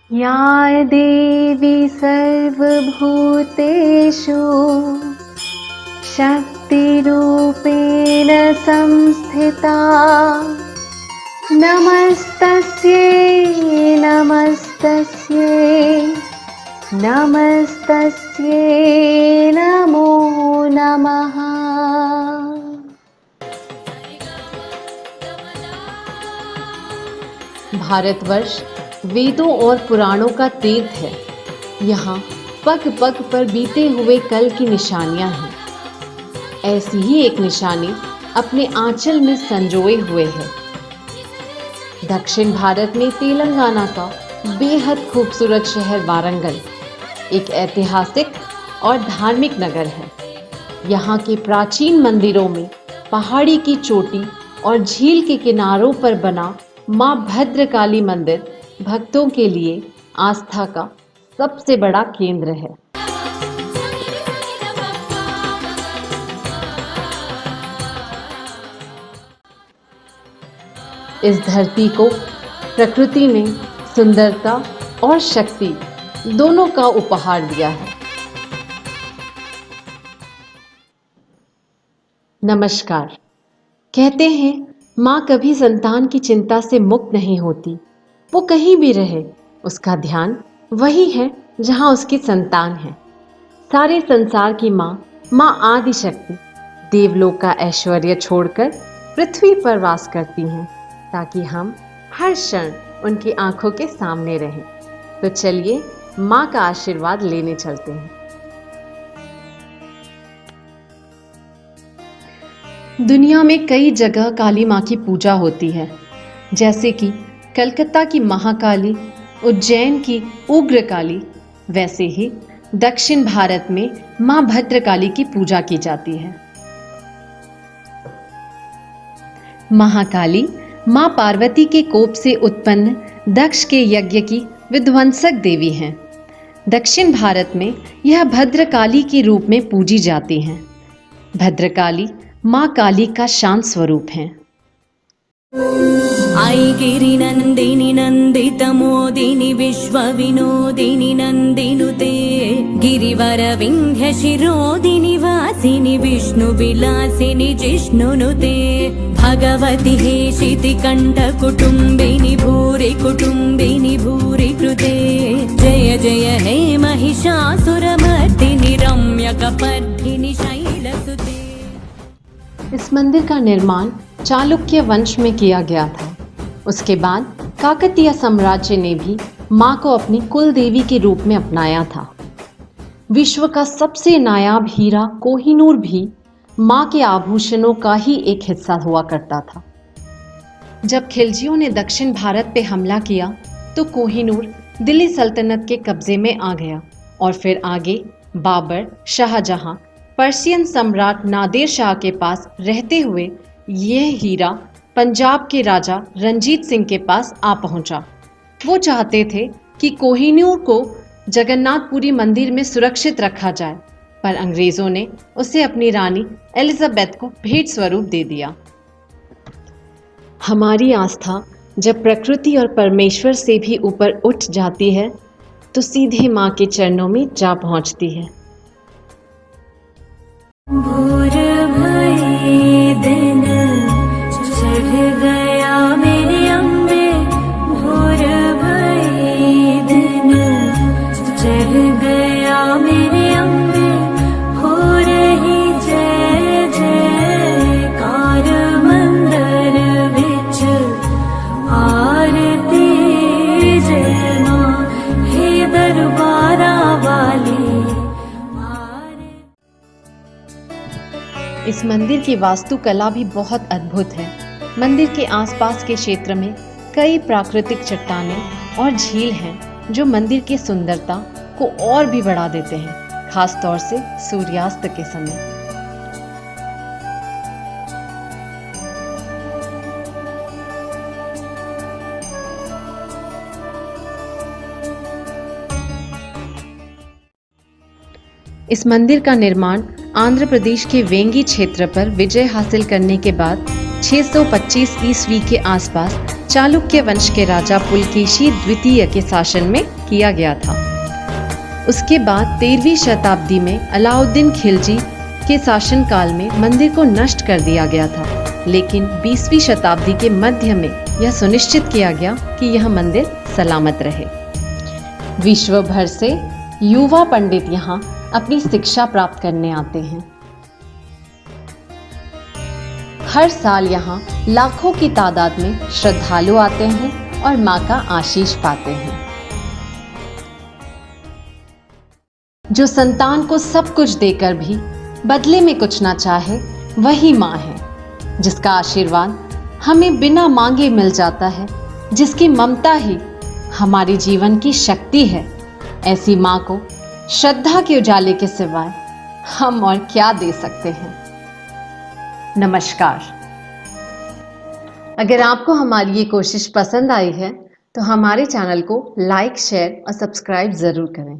या देवी सर्वभूतेषु शक्तिरूपेण संस्थिता नमस्तस्यै नमस्तस्यै नमस्तस्यै नमो नमः। भारतवर्ष वेदों और पुराणों का तीर्थ है। यहाँ पग पग पर बीते हुए कल की निशानियां हैं। ऐसी ही एक निशानी अपने आंचल में संजोए हुए है। दक्षिण भारत में तेलंगाना का बेहद खूबसूरत शहर वारंगल एक ऐतिहासिक और धार्मिक नगर है। यहाँ के प्राचीन मंदिरों में पहाड़ी की चोटी और झील के किनारों पर बना मां भद्रकाली मंदिर भक्तों के लिए आस्था का सबसे बड़ा केंद्र है। इस धरती को प्रकृति ने सुंदरता और शक्ति दोनों का उपहार दिया है। नमस्कार। कहते हैं माँ कभी संतान की चिंता से मुक्त नहीं होती। वो कहीं भी रहे उसका ध्यान वही है जहाँ उसकी संतान है। सारे संसार की माँ आदि शक्ति देवलोक का ऐश्वर्य छोड़कर पृथ्वी पर वास करती हैं ताकि हम हर क्षण उनकी आंखों के सामने रहें। तो चलिए माँ का आशीर्वाद लेने चलते हैं। दुनिया में कई जगह काली माँ की पूजा होती है, जैसे कि कलकत्ता की महाकाली, उज्जैन की उग्रकाली। वैसे ही दक्षिण भारत में माँ भद्रकाली की पूजा की जाती है। महाकाली माँ पार्वती के कोप से उत्पन्न दक्ष के यज्ञ की विध्वंसक देवी हैं। दक्षिण भारत में यह भद्रकाली के रूप में पूजी जाती हैं। भद्रकाली माँ काली का शांत स्वरूप है। ऐगिरि नंदिनी नंदित मोदिनी विश्व विनोदिनी नंदिनुते गिरिवर विंध्य शिरोदिनी वासिनी विष्णु विलासिनी जिष्णुनुते भगवती हेशिति कंठ कुटुंबिनी भूरि कृते जय जय हे महिषासुरमर्दिनी रम्य कपर्दिनी शैलसुते। इस मंदिर का निर्माण चालुक्य वंश में किया गया था। उसके बाद काकतीय साम्राज्य ने भी माँ को अपनी कुल देवी के रूप में अपनाया था। विश्व का सबसे नायाब हीरा कोहिनूर भी माँ के आभूषणों का ही एक हिस्सा हुआ करता था। जब खिलजियों ने दक्षिण भारत पे हमला किया तो कोहिनूर दिल्ली सल्तनत के कब्जे में आ गया और फिर आगे बाबर, शाहजहां, पर्शियन सम्राट नादिर शाह के पास रहते हुए यह हीरा पंजाब के राजा रंजीत सिंह के पास आ पहुंचा। वो चाहते थे कि कोहिनूर को जगन्नाथपुरी मंदिर में सुरक्षित रखा जाए, पर अंग्रेजों ने उसे अपनी रानी एलिजाबेथ को भेंट स्वरूप दे दिया। हमारी आस्था जब प्रकृति और परमेश्वर से भी ऊपर उठ जाती है तो सीधे माँ के चरणों में जा पहुंचती है। भोर भई दिन चढ़ गया मेरे अम्बे भोर भई दिन चढ़ गया मेरे अम्बे हो रही जय जयकार मंदिर विच आरती जय मां हे दरबारा वाली। इस मंदिर की वास्तुकला भी बहुत अद्भुत है। मंदिर के आसपास के क्षेत्र में कई प्राकृतिक चट्टानें और झील हैं जो मंदिर की सुंदरता को और भी बढ़ा देते हैं, खास तौर से सूर्यास्त के समय। इस मंदिर का निर्माण आंध्र प्रदेश के वेंगी क्षेत्र पर विजय हासिल करने के बाद 625 ईस्वी के आसपास चालुक्य वंश के राजा पुलकेशी द्वितीय के शासन में किया गया था। उसके बाद 13वीं शताब्दी में अलाउद्दीन खिलजी के शासनकाल में मंदिर को नष्ट कर दिया गया था, लेकिन 20वीं शताब्दी के मध्य में यह सुनिश्चित किया गया कि यह मंदिर सलामत रहे। विश्व भर से युवा पंडित यहाँ अपनी शिक्षा प्राप्त करने आते हैं। हर साल यहाँ लाखों की तादाद में श्रद्धालु आते हैं और माँ का आशीष पाते हैं। जो संतान को सब कुछ देकर भी बदले में कुछ ना चाहे, वही माँ है, जिसका आशीर्वाद हमें बिना मांगे मिल जाता है, जिसकी ममता ही हमारे जीवन की शक्ति है। ऐसी माँ को श्रद्धा के उजाले के सिवाय हम और क्या दे सकते हैं। नमस्कार। अगर आपको हमारी ये कोशिश पसंद आई है तो हमारे चैनल को लाइक, शेयर और सब्सक्राइब ज़रूर करें।